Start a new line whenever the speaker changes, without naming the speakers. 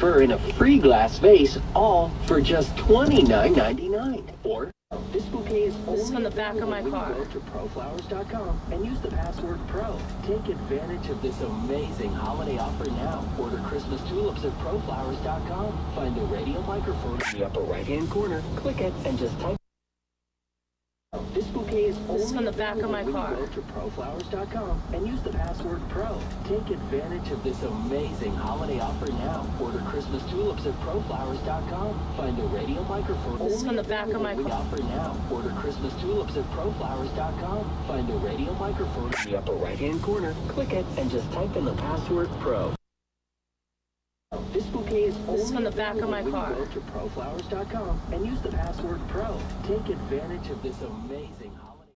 transfer in a free glass vase, all for just $29.99. Or this bouquet is
This is from the back of my car.
Go to proflowers.com and use the password PRO. Take advantage of this amazing holiday offer now. Order Christmas tulips at proflowers.com. Find the radio microphone in the upper right-hand corner. Click it and just type. This bouquet is
This is from the back of my car.
Go to proflowers.com and use the password PRO. Take advantage of this amazing holiday offer now. Order Christmas tulips at proflowers.com. Find the radio microphone.
This is from the back of my car.
Offer now. Order Christmas tulips at proflowers.com. Find the radio microphone in the upper right-hand corner. Click it and just type in the password PRO. This bouquet is
This is from the back of my car.
Go to proflowers.com and use the password PRO. Take advantage of this amazing